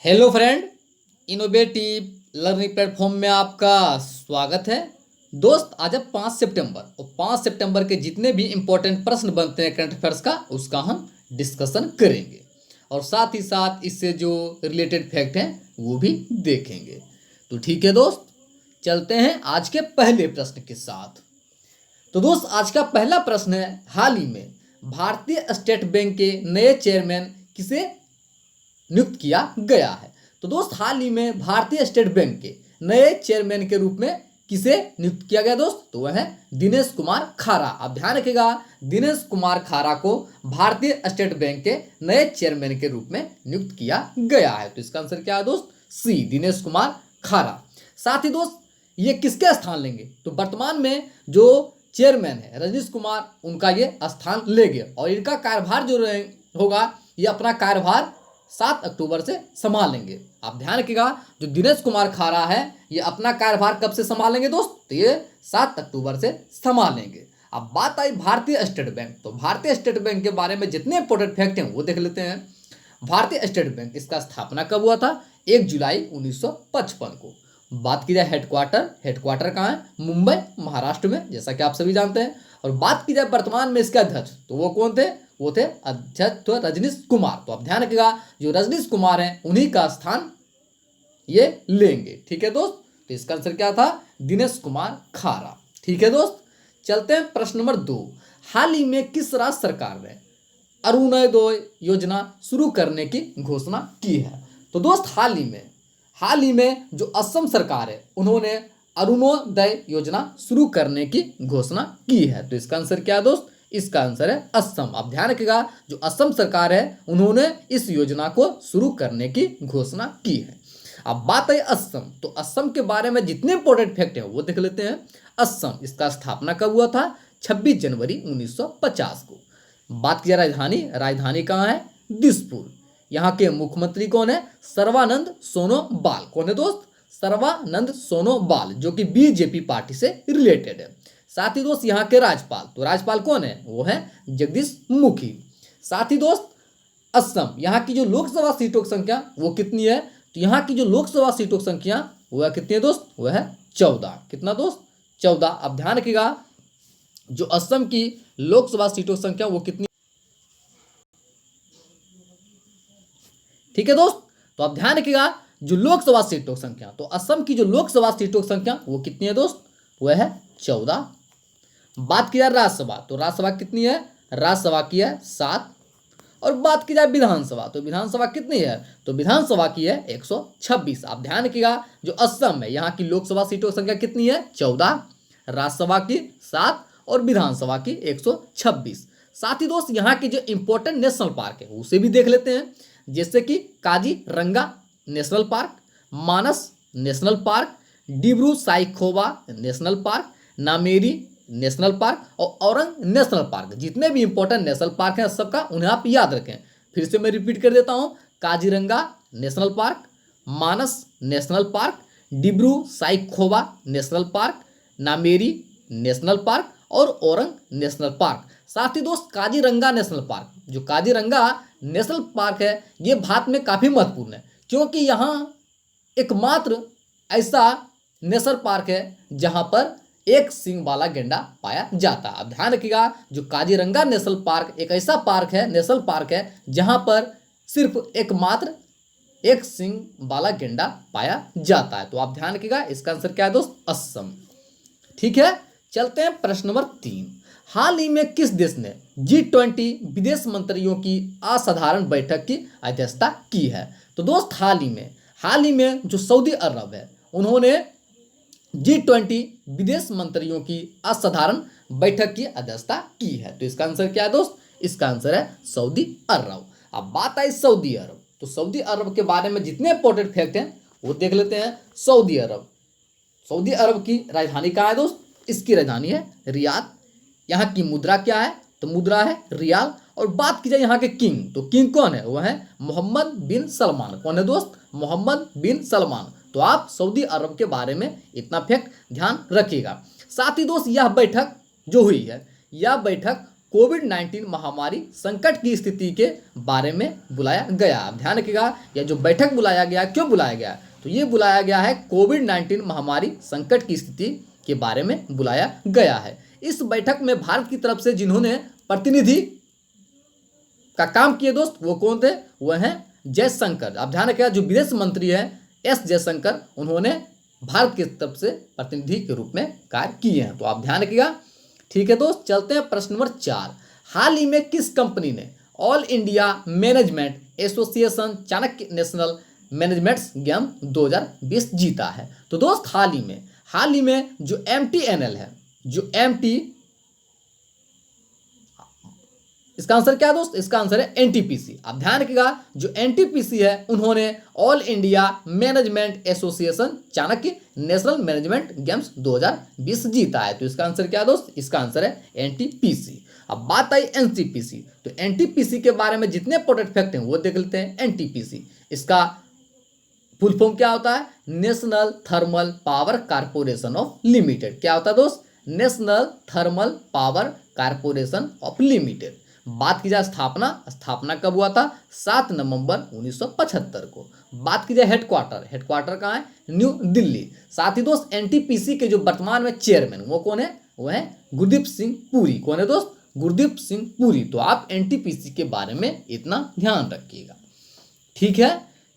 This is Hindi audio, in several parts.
Hello friend, innovative learning platform में आपका स्वागत है। दोस्त, आज है 5 सितंबर और 5 सितंबर के जितने भी इम्पोर्टेंट प्रश्न बनते हैं करंट अफेयर्स का, उसका हम डिस्कशन करेंगे और साथ ही साथ इससे जो रिलेटेड फैक्ट हैं वो भी देखेंगे। तो ठीक है दोस्त, चलते हैं आज के पहले प्रश्न के साथ। तो दोस्त, आज का पहला प्रश्न है, हाल ही में भारतीय स्टेट बैंक के नए चेयरमैन किसे नियुक्त किया गया है। तो दोस्त, हाल ही में भारतीय स्टेट बैंक के नए चेयरमैन के रूप में किसे नियुक्त किया गया दोस्त? तो वह है दिनेश कुमार खारा। आप ध्यान रखिएगा, दिनेश कुमार खारा को भारतीय स्टेट बैंक के नए चेयरमैन के रूप में नियुक्त किया गया है। तो इसका आंसर क्या है दोस्त? सी, दिनेश कुमार खारा। साथ ही दोस्त, ये किसके स्थान लेंगे? तो वर्तमान में जो चेयरमैन है रजनीश कुमार, उनका ये स्थान लेंगे और इनका कार्यभार जो होगा, ये अपना कार्यभार 7 अक्टूबर से संभालेंगे। आप ध्यान रखिएगा, जो दिनेश कुमार खारा है ये अपना कार्यभार कब से संभालेंगे दोस्त? तो ये 7 अक्टूबर से संभालेंगे। अब बात आई भारतीय स्टेट बैंक। तो भारतीय स्टेट बैंक के बारे में जितने इंपॉर्टेंट फैक्ट हैं वो देख लेते हैं। भारतीय स्टेट बैंक, इसका स्थापना कब हुआ था? 1 जुलाई 1955 को। बात की जाए हेडक्वार्टर कहाँ है? मुंबई, महाराष्ट्र में, जैसा कि आप सभी जानते हैं। और बात की जाए वर्तमान में इसके अध्यक्ष, तो वो कौन थे? वो थे अध्यक्ष तो रजनीश कुमार। तो आप ध्यान रखिएगा, जो रजनीश कुमार हैं उन्हीं का स्थान ये लेंगे। ठीक है दोस्त, तो इसका आंसर क्या था? दिनेश कुमार खारा। ठीक है दोस्त, चलते हैं प्रश्न नंबर 2। हाल ही में किस राज्य सरकार ने अरुणोदय योजना शुरू करने की घोषणा की है? तो दोस्त, हाल ही में जो असम सरकार है उन्होंने अरुणोदय योजना शुरू करने की घोषणा की है। तो इसका आंसर क्या है दोस्त? इसका आंसर है असम। आप ध्यान रखिएगा, जो असम सरकार है उन्होंने इस योजना को शुरू करने की घोषणा की है। अब बात है असम। तो असम के बारे में जितने इंपॉर्टेंट फैक्ट है वो देख लेते हैं। असम, इसका स्थापना कब हुआ था? 26 जनवरी 1950 को। बात की जाए राजधानी कहाँ है? दिसपुर। यहाँ के मुख्यमंत्री कौन है? सर्बानंद सोनोवाल। कौन है दोस्त? सर्बानंद सोनोवाल, जो कि बीजेपी पार्टी से रिलेटेड है। साथ ही दोस्त, यहाँ के राज्यपाल, तो राज्यपाल कौन है? वो है जगदीश मुखी। साथ ही दोस्त, असम, यहाँ की जो लोकसभा सीटों की संख्या वो कितनी है? तो यहाँ की जो लोकसभा सीटों की संख्या वह कितनी है दोस्त? वह है 14। कितना दोस्त? 14। अब ध्यान रखिएगा, जो असम की लोकसभा सीटों की संख्या वो कितनी? ठीक है दोस्त, तो आप ध्यान रखिएगा, जो लोकसभा सीटों की संख्या, तो असम की जो लोकसभा सीटों की संख्या वो कितनी है दोस्त? वह है 14। बात की जाए राज्यसभा, तो राज्यसभा कितनी है? राज्यसभा की है 7। और बात की जाए विधानसभा, तो विधानसभा कितनी है? तो विधानसभा की है 126। आप ध्यान रखिएगा, जो असम है यहाँ की लोकसभा सीटों की संख्या कितनी है? 14, राज्यसभा की 7 और विधानसभा की 126। साथ ही दोस्त, यहाँ की जो इंपॉर्टेंट नेशनल पार्क है उसे भी देख लेते हैं, जैसे कि Kaziranga national park, Manas national park, Dibru Saikhowa national park, Nameri national park और औरंग नेशनल पार्क। जितने भी इंपॉर्टेंट नेशनल पार्क हैं सबका उन्हें आप याद रखें। फिर से मैं रिपीट कर देता हूँ, Kaziranga national park, Manas national park, Dibru Saikhowa national park, Nameri national park और औरंग नेशनल पार्क। साथ ही दोस्त, काजीरंगा नेशनल पार्क, जो काजीरंगा नेशनल पार्क है ये भारत में काफ़ी महत्वपूर्ण है, क्योंकि यहाँ एकमात्र ऐसा नेशनल पार्क है जहाँ पर एक सींग वाला गैंडा पाया जाता है। अब ध्यान रखिएगा, जो काजीरंगा नेशनल पार्क एक ऐसा पार्क है, नेशनल पार्क है, जहाँ पर सिर्फ एकमात्र एक सींग वाला गैंडा पाया जाता है। तो आप ध्यान रखिएगा, इसका आंसर क्या है दोस्त? असम। ठीक है, चलते हैं प्रश्न नंबर 3। हाल ही में किस देश ने G20 विदेश मंत्रियों की असाधारण बैठक की अध्यक्षता की है? तो दोस्त, हाल ही में जो सऊदी अरब है उन्होंने G20 विदेश मंत्रियों की असाधारण बैठक की अध्यक्षता की है। तो इसका आंसर क्या है दोस्त? इसका आंसर है सऊदी अरब। अब बात आई सऊदी अरब, तो सऊदी अरब के बारे में जितने इंपॉर्टेंट फैक्ट हैं वो देख लेते हैं। सऊदी अरब की राजधानी कहाँ है दोस्त? इसकी राजधानी है रियाद। यहाँ की मुद्रा क्या है? तो मुद्रा है रियाल। और बात की जाए यहाँ के किंग, तो किंग कौन है? वह है मोहम्मद बिन सलमान। कौन है दोस्त? मोहम्मद बिन सलमान। तो आप सऊदी अरब के बारे में इतना फैक्ट ध्यान रखिएगा। साथ ही दोस्त, यह बैठक जो हुई है, यह बैठक कोविड-19 महामारी संकट की स्थिति के बारे में बुलाया गया। अब ध्यान रखिएगा, यह जो बैठक बुलाया गया, क्यों बुलाया गया? तो ये बुलाया गया है कोविड-19 महामारी संकट की स्थिति के बारे में बुलाया गया है। इस बैठक में भारत की तरफ से जिन्होंने प्रतिनिधि का काम किए दोस्त, वो कौन थे? वह हैं जयशंकर। आप ध्यान रखिएगा, जो विदेश मंत्री है एस जयशंकर, उन्होंने भारत की तरफ से प्रतिनिधि के रूप में कार्य किए हैं। तो आप ध्यान रखिएगा। ठीक है दोस्त, चलते हैं प्रश्न नंबर 4। हाल ही में किस कंपनी ने all India management association Chanakya national management game 2020 जीता है? तो दोस्त हाल ही में जो MTNL है, जो इसका आंसर क्या है दोस्त? इसका आंसर है NTPC। आप ध्यान रखिएगा, जो NTPC है उन्होंने all India management association Chanakya national management games 2020 जीता है। तो इसका आंसर क्या है दोस्त? इसका आंसर है NTPC। अब बात आई NTPC, तो NTPC के बारे में जितने इंपॉर्टेंट फैक्ट हैं वो देख लेते हैं। NTPC इसका फुल फॉर्म क्या होता है? National thermal power corporation of limited. क्या होता है दोस्त? National thermal power corporation of limited. बात की जाए स्थापना कब हुआ था? 7 नवंबर 1975 को। बात की जाए हेडक्वार्टर कहाँ है? न्यू दिल्ली। साथ ही दोस्त NTPC के जो वर्तमान में चेयरमैन वो कौन है? वो है गुरदीप सिंह पुरी। कौन है दोस्त? गुरदीप सिंह पुरी। तो आप NTPC के बारे में इतना ध्यान रखिएगा। ठीक है,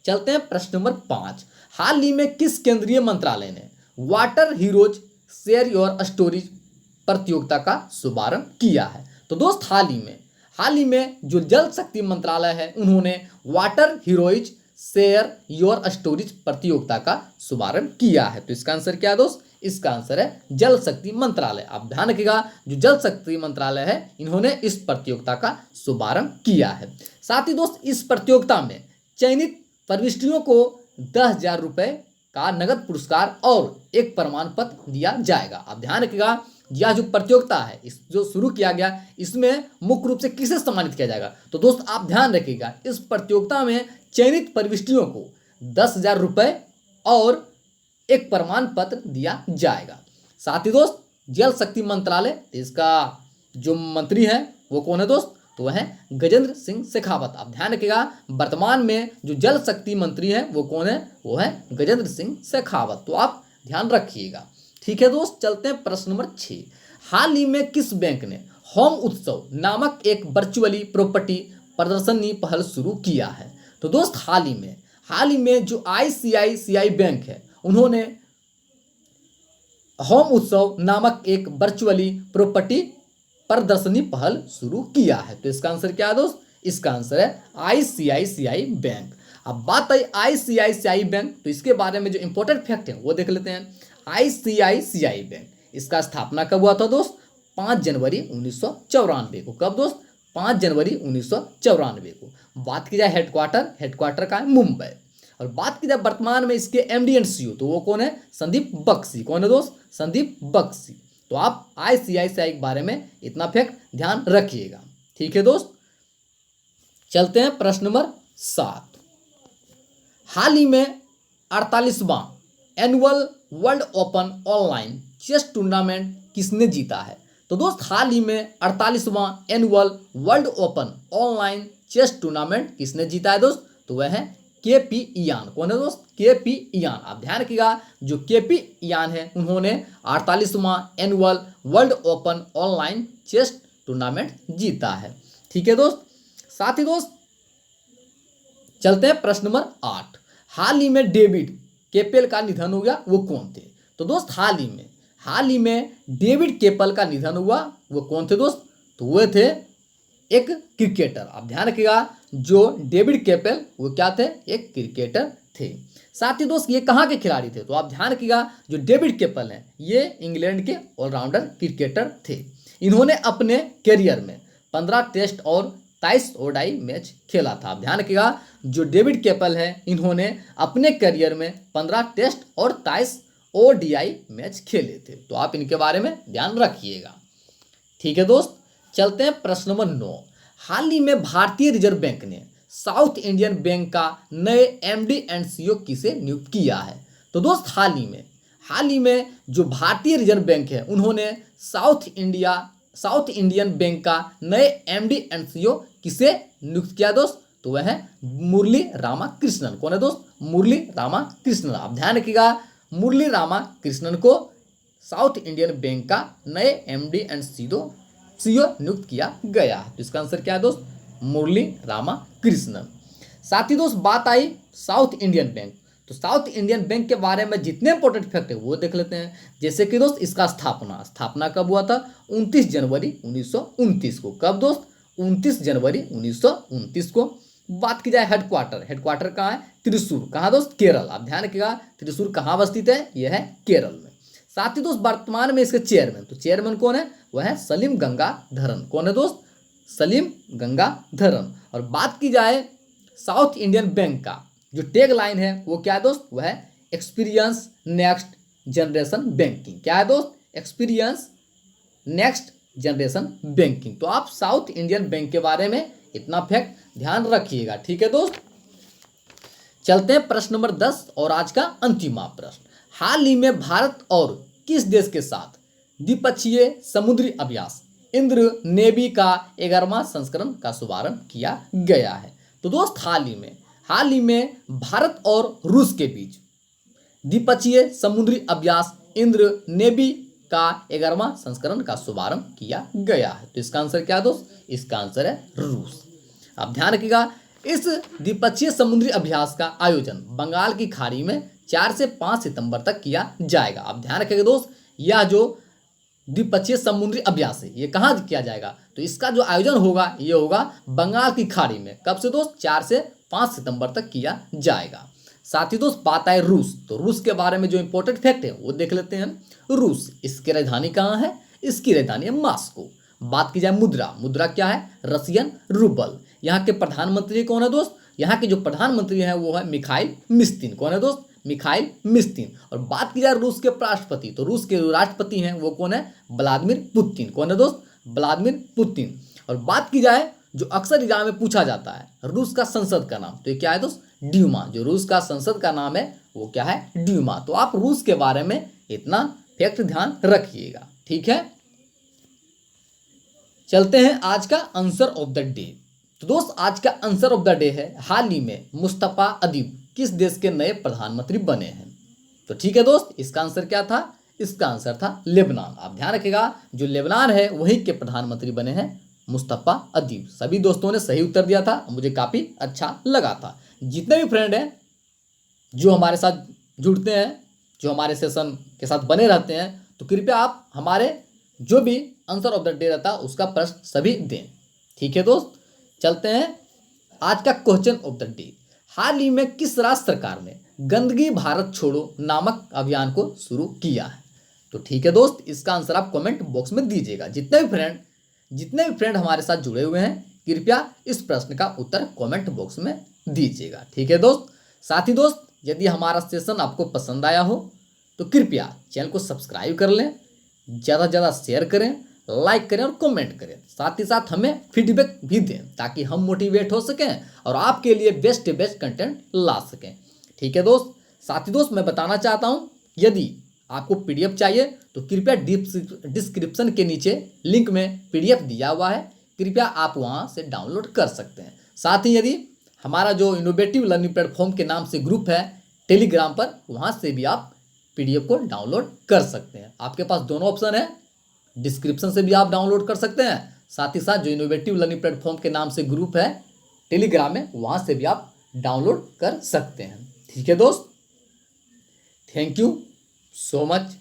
चलते हैं प्रश्न नंबर 5। हाल ही में किस केंद्रीय मंत्रालय ने water heroes share your stories प्रतियोगिता का शुभारंभ किया है? तो दोस्त हाल ही में जो जल शक्ति मंत्रालय है उन्होंने वाटर हीरोइज शेयर योर स्टोरीज प्रतियोगिता का शुभारंभ किया है। तो इसका आंसर क्या है दोस्त? इसका आंसर है जल शक्ति मंत्रालय। आप ध्यान रखिएगा, जो जल शक्ति मंत्रालय है इन्होंने इस प्रतियोगिता का शुभारंभ किया है। साथ ही दोस्त इस प्रतियोगिता में चयनित प्रविष्टियों को 10,000 रुपये का नगद पुरस्कार और एक प्रमाण पत्र दिया जाएगा। आप ध्यान रखिएगा, यह जो प्रतियोगिता है इस जो शुरू किया गया, इसमें मुख्य रूप से किसे सम्मानित किया जाएगा? तो दोस्त आप ध्यान रखिएगा, इस प्रतियोगिता में चयनित प्रविष्टियों को 10,000 रुपये और एक प्रमाण पत्र दिया जाएगा। साथ ही दोस्त जल शक्ति मंत्रालय, इसका जो मंत्री है वो कौन है दोस्त? तो वह है गजेंद्र सिंह शेखावत। आप ध्यान रखिएगा, वर्तमान में जो जल शक्ति मंत्री है वो कौन है? वो है गजेंद्र सिंह शेखावत। तो आप ध्यान रखिएगा। ठीक है दोस्त, चलते हैं प्रश्न नंबर 6। हाल ही में किस बैंक ने होम उत्सव नामक एक वर्चुअली प्रॉपर्टी प्रदर्शनी पहल शुरू किया है? तो दोस्त हाल ही में जो ICICI बैंक है उन्होंने होम उत्सव नामक एक वर्चुअली प्रॉपर्टी प्रदर्शनी पहल शुरू किया है। तो इसका आंसर क्या है दोस्त? इसका आंसर है ICICI बैंक। अब बात आई ICICI बैंक, तो इसके बारे में जो इंपॉर्टेंट फैक्ट है वो देख लेते हैं। ICICI बैंक, इसका स्थापना कब हुआ था दोस्त? 5 जनवरी 1994 को। कब दोस्त? 5 जनवरी 1994 को। बात की जाए हेडक्वार्टर का है मुंबई। और बात की जाए वर्तमान में इसके MD एंड CEO, तो वो कौन है? संदीप बख्शी। कौन है दोस्त? संदीप बख्शी। तो आप ICICI के बारे में इतना फैक्ट ध्यान रखिएगा। ठीक है दोस्त, चलते हैं प्रश्न नंबर 7। हाल ही में 48वां annual world open online chess tournament किसने जीता है? तो दोस्त हाल ही में 48वां annual world open online chess tournament किसने जीता है दोस्त? तो वह है KP इयान। कौन है दोस्त? KP Ian. आप ध्यान रखिएगा, जो KP इयान है उन्होंने 48वां annual world open online chess tournament जीता है। ठीक है दोस्त, साथ ही दोस्त चलते हैं प्रश्न नंबर 8। हाल ही में डेविड केपेल का निधन हो गया, वो कौन थे? तो दोस्त हाल ही में डेविड केपेल का निधन हुआ, वो कौन थे दोस्त? तो वो थे एक क्रिकेटर। आप ध्यान रखिएगा, जो डेविड केपेल वो क्या थे? एक क्रिकेटर थे। साथ ही दोस्त ये कहाँ के खिलाड़ी थे? तो आप ध्यान रखिएगा, जो डेविड केपेल हैं ये इंग्लैंड के ऑलराउंडर क्रिकेटर थे। इन्होंने अपने करियर में 15 टेस्ट और 23 ODI मैच खेला था। आप ध्यान रखिएगा, जो डेविड केपेल है इन्होंने अपने करियर में 15 टेस्ट और 23 ODI मैच खेले थे। तो आप इनके बारे में ध्यान रखिएगा। ठीक है दोस्त, चलते हैं प्रश्न नंबर 9। हाल ही में भारतीय रिजर्व बैंक ने साउथ इंडियन बैंक का नए MD एंड CEO किसे नियुक्त किया है? तो दोस्त हाल ही में जो भारतीय रिजर्व बैंक है उन्होंने south India south Indian bank का नए एमडी एंड सीईओ किसे नियुक्त किया दोस्त? तो वह है मुरली रामाकृष्णन। कौन है दोस्त? मुरली रामाकृष्णन। आप ध्यान रखिएगा, मुरली रामाकृष्णन को साउथ इंडियन बैंक का नए एमडी एंड सीईओ नियुक्त किया गया। तो इसका आंसर क्या है दोस्त? मुरली रामाकृष्णन। साथ ही दोस्त बात आई साउथ इंडियन बैंक, तो साउथ इंडियन बैंक के बारे में जितने इंपॉर्टेंट फैक्ट है वो देख लेते हैं। जैसे कि दोस्त इसका स्थापना कब हुआ था? 29 जनवरी 1929 को। कब दोस्त? 29 जनवरी 1929 को। बात की जाए हेडक्वार्टर कहाँ है? त्रिशूर। कहाँ दोस्त? केरल। आप ध्यान रखिएगा, त्रिशूर कहाँ अवस्थित है? यह है केरल में। साथ ही दोस्त वर्तमान में इसके चेयरमैन, तो चेयरमैन कौन है? वह है सलीम गंगाधरन। कौन है दोस्त? सलीम गंगाधरन। और बात की जाए साउथ इंडियन बैंक का जो टैग लाइन है वो क्या है दोस्त? वह है एक्सपीरियंस नेक्स्ट जनरेशन बैंकिंग। क्या है दोस्त? Experience next generation banking. तो आप साउथ इंडियन बैंक के बारे में इतना फैक्ट ध्यान रखिएगा, ठीक है दोस्त। चलते हैं प्रश्न नंबर 10 और आज का अंतिम प्रश्न। हाल ही में भारत और किस देश के साथ द्विपक्षीय समुद्री अभ्यास इंद्र नेवी का 11वां संस्करण का शुभारंभ किया गया है? तो दोस्त हाल ही में भारत और रूस के बीच द्विपक्षीय समुद्री अभ्यास इंद्र नेवी का 11वां संस्करण का शुभारंभ किया गया है। तो इसका आंसर क्या है दोस्त? इसका आंसर है रूस। आप ध्यान रखिएगा, इस द्विपक्षीय समुद्री अभ्यास का आयोजन बंगाल की खाड़ी में 4 से 5 सितंबर तक किया जाएगा। आप ध्यान रखिएगा दोस्त, यह जो द्विपक्षीय समुद्री अभ्यास है ये कहाँ किया जाएगा? तो इसका जो आयोजन होगा ये होगा बंगाल की खाड़ी में। कब से दोस्त? 4 से 5 सितंबर तक किया जाएगा। साथ ही दोस्त बात आए रूस, तो रूस के बारे में जो इंपॉर्टेंट फैक्ट है वो देख लेते हैं। रूस, इसकी राजधानी कहाँ है? इसकी राजधानी है मॉस्को। बात की जाए मुद्रा क्या है? Russian rouble. यहाँ के प्रधानमंत्री कौन है दोस्त? यहाँ के जो प्रधानमंत्री हैं वो है मिखाइल मिस्तिन। कौन है दोस्त? मिखाइल मिस्तिन। और बात की जाए रूस के राष्ट्रपति, तो रूस के जो राष्ट्रपति हैं वो कौन है? Vladimir Putin. कौन है दोस्त? Vladimir Putin. और बात की जाए जो अक्सर एग्जाम में पूछा जाता है रूस का संसद का नाम, तो ये क्या है दोस्त? ड्यूमा। जो रूस का संसद का नाम है वो क्या है? ड्यूमा। तो आप रूस के बारे में इतना फैक्ट ध्यान रखिएगा, ठीक है। चलते हैं आज का आंसर ऑफ द डे। तो दोस्त आज का आंसर ऑफ द डे है, हाल ही में मुस्तफा अदीब किस देश के नए प्रधानमंत्री बने हैं? तो ठीक है दोस्त, इसका आंसर क्या था? इसका आंसर था लेबनान। आप ध्यान रखिएगा, जो लेबनान है वही के प्रधानमंत्री बने हैं मुस्तफा अदीब। सभी दोस्तों ने सही उत्तर दिया था, मुझे काफ़ी अच्छा लगा था। जितने भी फ्रेंड हैं जो हमारे साथ जुड़ते हैं, जो हमारे सेशन के साथ बने रहते हैं, तो कृपया आप हमारे जो भी आंसर ऑफ द डे रहता है उसका प्रश्न सभी दें, ठीक है दोस्त। चलते हैं आज का क्वेश्चन ऑफ द डे। हाल ही में किस राज्य सरकार ने गंदगी भारत छोड़ो नामक अभियान को शुरू किया है? तो ठीक है दोस्त, इसका आंसर आप कमेंट बॉक्स में दीजिएगा। जितने भी फ्रेंड हमारे साथ जुड़े हुए हैं कृपया इस प्रश्न का उत्तर कमेंट बॉक्स में दीजिएगा, ठीक है दोस्त। साथ ही दोस्त यदि हमारा सेशन आपको पसंद आया हो तो कृपया चैनल को सब्सक्राइब कर लें, ज़्यादा से ज़्यादा शेयर करें, लाइक करें और कमेंट करें। साथ ही साथ हमें फीडबैक भी दें ताकि हम मोटिवेट हो सकें और आपके लिए बेस्ट कंटेंट ला सकें, ठीक है दोस्त। साथ ही दोस्त मैं बताना चाहता हूं, यदि आपको पीडीएफ चाहिए तो कृपया डिस्क्रिप्शन के नीचे लिंक में पीडीएफ दिया हुआ है, कृपया आप वहां से डाउनलोड कर सकते हैं। साथ ही यदि हमारा जो इनोवेटिव लर्निंग प्लेटफॉर्म के नाम से ग्रुप है टेलीग्राम पर, वहां से भी आप पीडीएफ को डाउनलोड कर सकते हैं। आपके पास दोनों ऑप्शन है, डिस्क्रिप्शन से भी आप डाउनलोड कर सकते हैं, साथ ही साथ जो इनोवेटिव लर्निंग प्लेटफॉर्म के नाम से ग्रुप है टेलीग्राम में, वहां से भी आप डाउनलोड कर सकते हैं, ठीक है दोस्त। Thank you so much.